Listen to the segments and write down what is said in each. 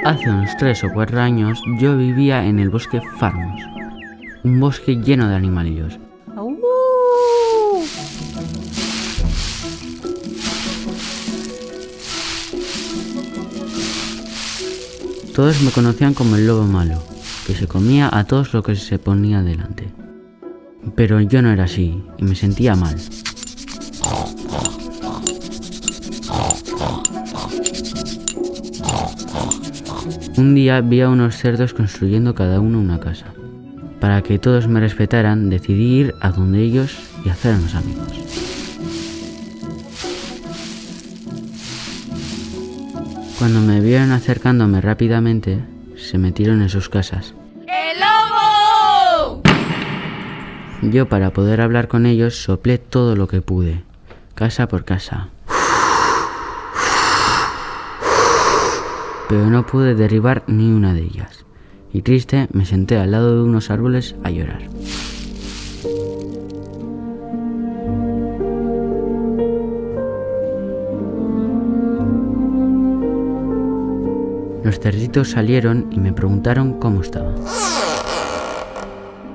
Hace unos 3 o 4 años yo vivía en el bosque Farmos, un bosque lleno de animalillos. Todos me conocían como el lobo malo, que se comía a todos lo que se ponía delante. Pero yo no era así y me sentía mal. Un día vi a unos cerdos construyendo cada uno una casa. Para que todos me respetaran, decidí ir a donde ellos y hacernos amigos. Cuando me vieron acercándome rápidamente, se metieron en sus casas. ¡El lobo! Yo, para poder hablar con ellos, soplé todo lo que pude, casa por casa. Pero no pude derribar ni una de ellas. Y triste, me senté al lado de unos árboles a llorar. Los cerditos salieron y me preguntaron cómo estaba.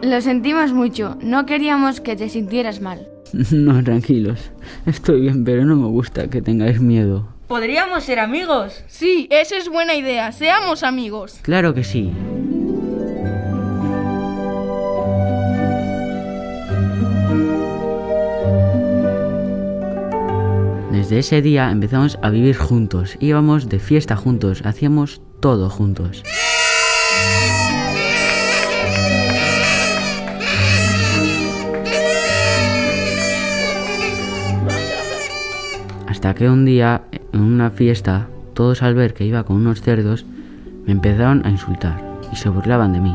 Lo sentimos mucho, no queríamos que te sintieras mal. No, tranquilos, estoy bien, pero no me gusta que tengáis miedo. ¿Podríamos ser amigos? Sí, esa es buena idea. Seamos amigos. Claro que sí. Desde ese día empezamos a vivir juntos, íbamos de fiesta juntos, hacíamos todo juntos. Hasta que un día, en una fiesta, todos al ver que iba con unos cerdos, me empezaron a insultar y se burlaban de mí.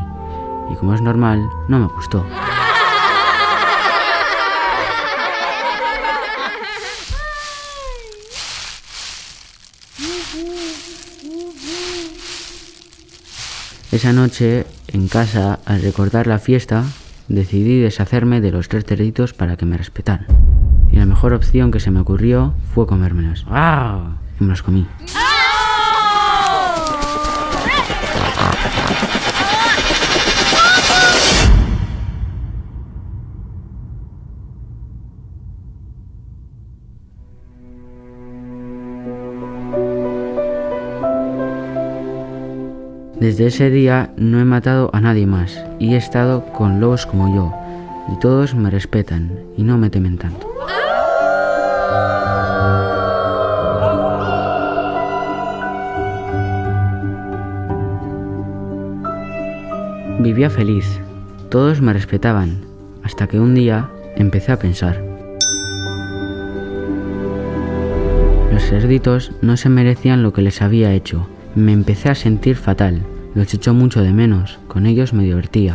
Y como es normal, no me gustó. Esa noche, en casa, al recordar la fiesta, decidí deshacerme de los 3 cerditos para que me respetaran. Y la mejor opción que se me ocurrió fue comérmelos. ¡Ah! Y me los comí. Desde ese día no he matado a nadie más y he estado con lobos como yo y todos me respetan y no me temen tanto. Vivía feliz, todos me respetaban, hasta que un día empecé a pensar. Los cerditos no se merecían lo que les había hecho. Me empecé a sentir fatal, los echo mucho de menos, con ellos me divertía.